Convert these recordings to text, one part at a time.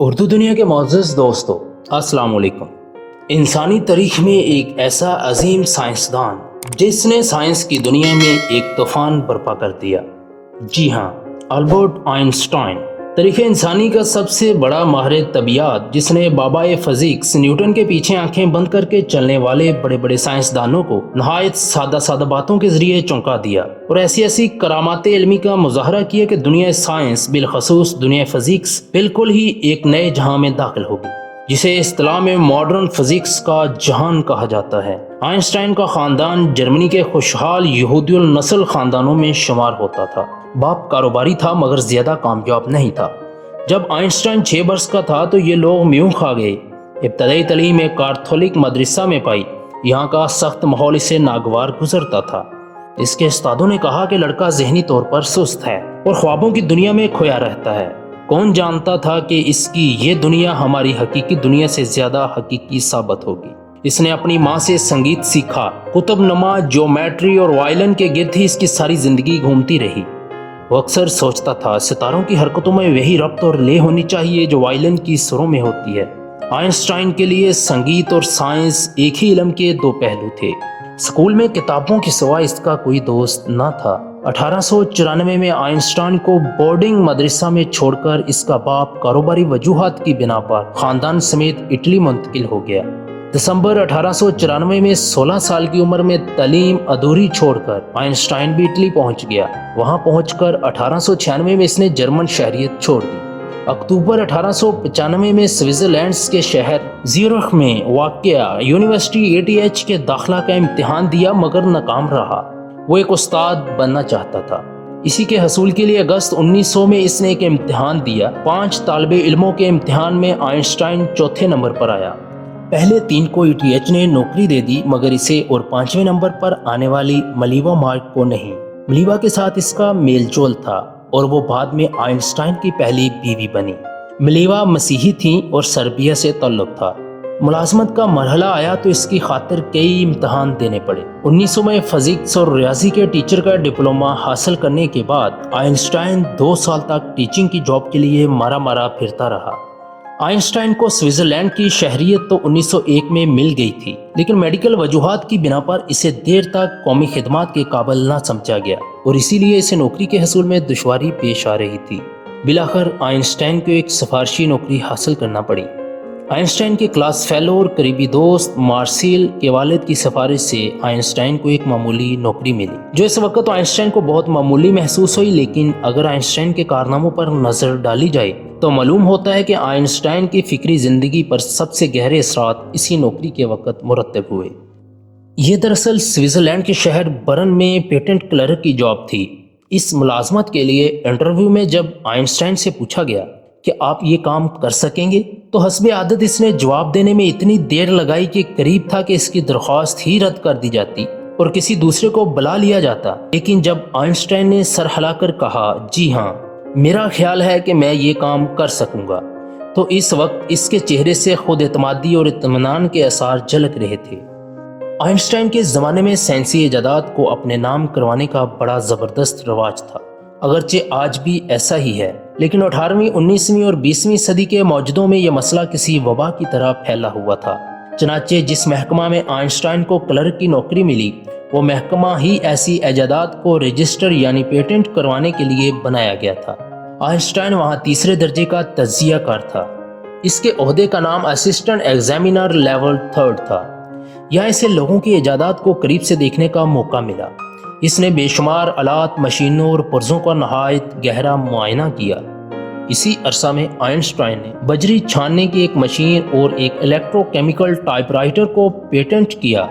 اردو دنیا کے معزز دوستو، السلام علیکم۔ انسانی تاریخ میں ایک ایسا عظیم سائنسدان جس نے سائنس کی دنیا میں ایک طوفان برپا کر دیا، جی ہاں، البرٹ آئنسٹائن، تاریخ انسانی کا سب سے بڑا ماہر طبیعیات، جس نے بابائے فزکس نیوٹن کے پیچھے آنکھیں بند کر کے چلنے والے بڑے بڑے سائنسدانوں کو نہایت سادہ باتوں کے ذریعے چونکا دیا اور ایسی کرامات علمی کا مظاہرہ کیا کہ دنیا سائنس، بالخصوص دنیا فزکس، بالکل ہی ایک نئے جہاں میں داخل ہوگی، جسے اصطلاح میں ماڈرن فزکس کا جہان کہا جاتا ہے۔ آئنسٹائن کا خاندان جرمنی کے خوشحال یہودی النسل خاندانوں میں شمار ہوتا تھا۔ باپ کاروباری تھا مگر زیادہ کامیاب نہیں تھا۔ جب آئنسٹائن 6 برس کا تھا تو یہ لوگ میوں کھا گئے۔ ابتدائی تعلیم ایک کاتھولک مدرسہ میں پائی۔ یہاں کا سخت ماحول اسے ناگوار گزرتا تھا۔ اس کے استادوں نے کہا کہ لڑکا ذہنی طور پر سست ہے اور خوابوں کی دنیا میں کھویا رہتا ہے۔ کون جانتا تھا کہ اس کی یہ دنیا ہماری حقیقی دنیا سے زیادہ حقیقی ثابت ہوگی۔ اس نے اپنی ماں سے سنگیت سیکھا۔ قطب نما، جیومیٹری اور وائلن کے گرد ہی اس کی ساری زندگی گھومتی رہی۔ وہ اکثر سوچتا تھا ستاروں کی حرکتوں میں وہی ربط اور لے ہونی چاہیے جو وائلن کی سروں میں ہوتی ہے۔ آئنسٹائن کے لیے سنگیت اور سائنس ایک ہی علم کے دو پہلو تھے۔ اسکول میں کتابوں کے سوا اس کا کوئی دوست نہ تھا۔ 1894 میں آئنسٹائن کو بورڈنگ مدرسہ میں چھوڑ کر اس کا باپ کاروباری وجوہات کی بنا پر خاندان سمیت اٹلی منتقل ہو گیا۔ دسمبر 1894 میں 16 سال کی عمر میں تعلیم ادھوری چھوڑ کر آئنسٹائن بھی اٹلی پہنچ گیا۔ وہاں پہنچ کر 1896 میں اس نے جرمن شہریت چھوڑ دی۔ اکتوبر 1895 میں سوئٹزرلینڈ کے شہر زیورخ میں واقع یونیورسٹی ATH کے داخلہ کا امتحان دیا مگر ناکام رہا۔ وہ ایک استاد بننا چاہتا تھا۔ اسی کے حصول کے لیے اگست 1900 میں اس نے ایک امتحان دیا۔ 5 طالب علموں کے امتحان میں آئنسٹائن چوتھے نمبر پر آیا۔ پہلے 3 کو ATH نے نوکری دے دی مگر اسے اور 5ویں نمبر پر آنے والی ملیوا مارک کو نہیں۔ ملیوا کے ساتھ اس کا میل جول تھا اور وہ بعد میں آئنسٹائن کی پہلی بیوی بنی۔ ملیوا مسیحی تھیں اور سربیا سے تعلق تھا۔ ملازمت کا مرحلہ آیا تو اس کی خاطر کئی امتحان دینے پڑے۔ 1900 میں فزکس اور ریاضی کے ٹیچر کا ڈپلومہ حاصل کرنے کے بعد آئنسٹائن 2 سال تک ٹیچنگ کی جاب کے لیے مارا پھرتا رہا۔ آئنسٹائن کو سوئٹزرلینڈ کی شہریت تو 1901 میں مل گئی تھی لیکن میڈیکل وجوہات کی بنا پر اسے دیر تک قومی خدمات کے قابل نہ سمجھا گیا اور اسی لیے اسے نوکری کے حصول میں دشواری پیش آ رہی تھی۔ بالآخر آئنسٹائن کو ایک سفارشی نوکری حاصل کرنا پڑی۔ آئنسٹائن کے کلاس فیلو اور قریبی دوست مارسیل کے والد کی سفارش سے آئنسٹائن کو ایک معمولی نوکری ملی جو اس وقت آئنسٹائن کو بہت معمولی محسوس ہوئی، لیکن اگر آئنسٹائن کے کارناموں پر نظر ڈالی جائے تو معلوم ہوتا ہے کہ آئنسٹائن کی فکری زندگی پر سب سے گہرے اثرات اسی نوکری کے وقت مرتب ہوئے۔ یہ دراصل سوئٹزرلینڈ کے شہر برن میں پیٹنٹ کلرک کی جاب تھی۔ اس ملازمت کے لیے انٹرویو میں جب آئنسٹائن سے پوچھا گیا کہ آپ یہ کام کر سکیں گے تو حسب عادت اس نے جواب دینے میں اتنی دیر لگائی کہ قریب تھا کہ اس کی درخواست ہی رد کر دی جاتی اور کسی دوسرے کو بلا لیا جاتا۔ لیکن جب آئنسٹائن نے سر ہلا کر کہا، جی ہاں، میرا خیال ہے کہ میں یہ کام کر سکوں گا، تو اس وقت اس کے چہرے سے خود اعتمادی اور اطمینان کے آثار جھلک رہے تھے۔ آئنسٹائن کے زمانے میں سائنسی ایجادات کو اپنے نام کروانے کا بڑا زبردست رواج تھا، اگرچہ آج بھی ایسا ہی ہے، لیکن 18ویں، 19ویں اور 20ویں صدی کے موجودوں میں یہ مسئلہ کسی وبا کی طرح پھیلا ہوا تھا۔ چنانچہ جس محکمہ میں آئنسٹائن کو کلرک کی نوکری ملی، وہ محکمہ ہی ایسی ایجادات کو رجسٹر یعنی پیٹنٹ کروانے کے لیے بنایا گیا تھا۔ آئنسٹائن وہاں تیسرے درجے کا تجزیہ کار تھا۔ اس کے عہدے کا نام اسسٹنٹ ایگزامینر لیول 3 تھا۔ یہاں اسے لوگوں کی ایجادات کو قریب سے دیکھنے کا موقع ملا۔ اس نے بے شمار آلات، مشینوں اور پرزوں کا نہایت گہرا معائنہ کیا۔ اسی عرصہ میں آئنسٹائن نے بجری چھاننے کی ایک مشین اور ایک الیکٹرو کیمیکل ٹائپ رائٹر کو پیٹنٹ کیا۔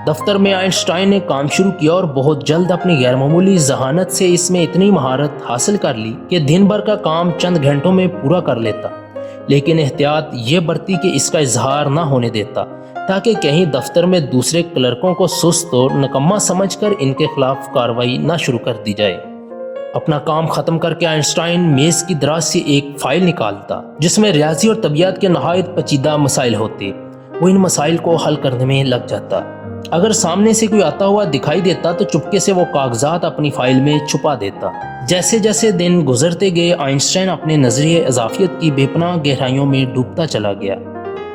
دفتر میں آئنسٹائن نے کام شروع کیا اور بہت جلد اپنی غیر معمولی ذہانت سے اس میں اتنی مہارت حاصل کر لی کہ دن بھر کا کام چند گھنٹوں میں پورا کر لیتا، لیکن احتیاط یہ برتی کہ اس کا اظہار نہ ہونے دیتا تاکہ کہیں دفتر میں دوسرے کلرکوں کو سست اور نکما سمجھ کر ان کے خلاف کارروائی نہ شروع کر دی جائے۔ اپنا کام ختم کر کے آئنسٹائن میز کی دراز سے ایک فائل نکالتا جس میں ریاضی اور طبیعت کے نہایت پیچیدہ مسائل ہوتے۔ وہ ان مسائل کو حل کرنے میں لگ جاتا۔ اگر سامنے سے کوئی آتا ہوا دکھائی دیتا تو چپکے سے وہ کاغذات اپنی فائل میں چھپا دیتا۔ جیسے جیسے دن گزرتے گئے آئنسٹائن اپنے نظریے اضافیت کی بے پناہ گہرائیوں میں ڈوبتا چلا گیا۔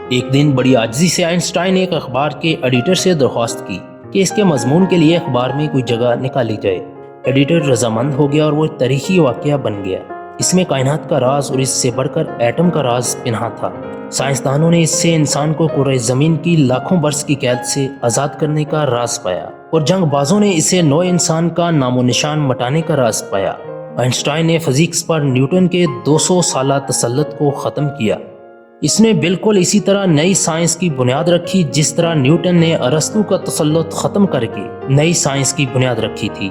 ایک دن بڑی عاجزی سے آئنسٹائن ایک اخبار کے ایڈیٹر سے درخواست کی کہ اس کے مضمون کے لیے اخبار میں کوئی جگہ نکالی جائے۔ ایڈیٹر رضامند ہو گیا اور وہ تاریخی واقعہ بن گیا۔ اس میں کائنات کا راز اور اس سے بڑھ کر ایٹم کا راز پنہاں تھا۔ سائنسدانوں نے اس سے انسان کو کرۂ زمین کی لاکھوں برس کی قید سے آزاد کرنے کا راز پایا، اور جنگ بازوں نے اسے نو انسان کا نام و نشان مٹانے کا راز پایا۔ آئنسٹائن نے فزکس پر نیوٹن کے 200 سالہ تسلط کو ختم کیا۔ اس نے بالکل اسی طرح نئی سائنس کی بنیاد رکھی جس طرح نیوٹن نے ارسطو کا تسلط ختم کر کے نئی سائنس کی بنیاد رکھی تھی۔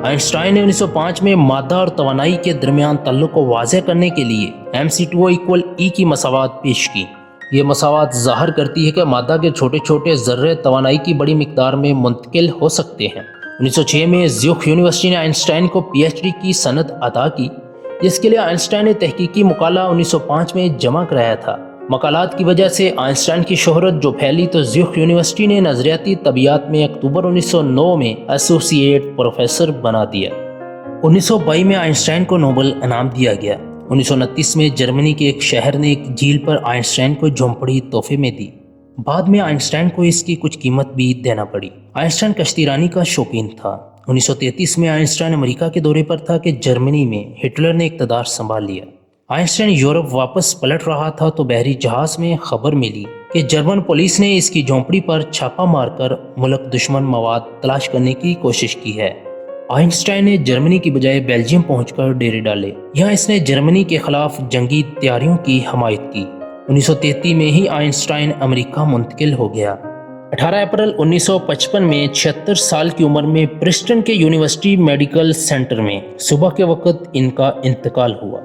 آئنسٹائن نے 1905 میں مادہ اور توانائی کے درمیان تعلق کو واضح کرنے کے لیے mc2E کی مساوات پیش کی۔ یہ مساوات ظاہر کرتی ہے کہ مادہ کے چھوٹے چھوٹے ذرے توانائی کی بڑی مقدار میں منتقل ہو سکتے ہیں۔ 1906 میں زیوخ یونیورسٹی نے آئنسٹائن کو PhD کی سند عطا کی، جس کے لیے آئنسٹائن نے تحقیقی مقالہ 1905 میں جمع کرایا تھا۔ مقالات کی وجہ سے آئنسٹائن کی شہرت جو پھیلی تو زیوخ یونیورسٹی نے نظریاتی طبیعیات میں اکتوبر 1909 میں ایسوسی ایٹ پروفیسر بنا دیا۔ 1922 میں آئنسٹائن کو نوبل انعام دیا گیا۔ 1929 میں جرمنی کے ایک شہر نے ایک جھیل پر آئنسٹائن کو جھونپڑی تحفے میں دی۔ بعد میں آئنسٹائن کو اس کی کچھ قیمت بھی دینا پڑی۔ آئنسٹائن کشتی رانی کا شوقین تھا۔ 1933 میں آئنسٹائن امریکہ کے دورے پر تھا کہ جرمنی میں ہٹلر نے اقتدار سنبھال لیا۔ آئنسٹائن یورپ واپس پلٹ رہا تھا تو بحری جہاز میں خبر ملی کہ جرمن پولیس نے اس کی جھونپڑی پر چھاپا مار کر ملک دشمن مواد تلاش کرنے کی کوشش کی ہے۔ آئنسٹائن نے جرمنی کی بجائے بیلجیم پہنچ کر ڈیرے ڈالے۔ یہاں اس نے جرمنی کے خلاف جنگی تیاریوں کی حمایت کی۔ 1933 میں ہی آئنسٹائن امریکہ منتقل ہو گیا۔ 18 اپریل 1955 میں 76 سال کی عمر میں پرسٹن کے یونیورسٹی میڈیکل سینٹر میں صبح کے وقت ان کا انتقال ہوا۔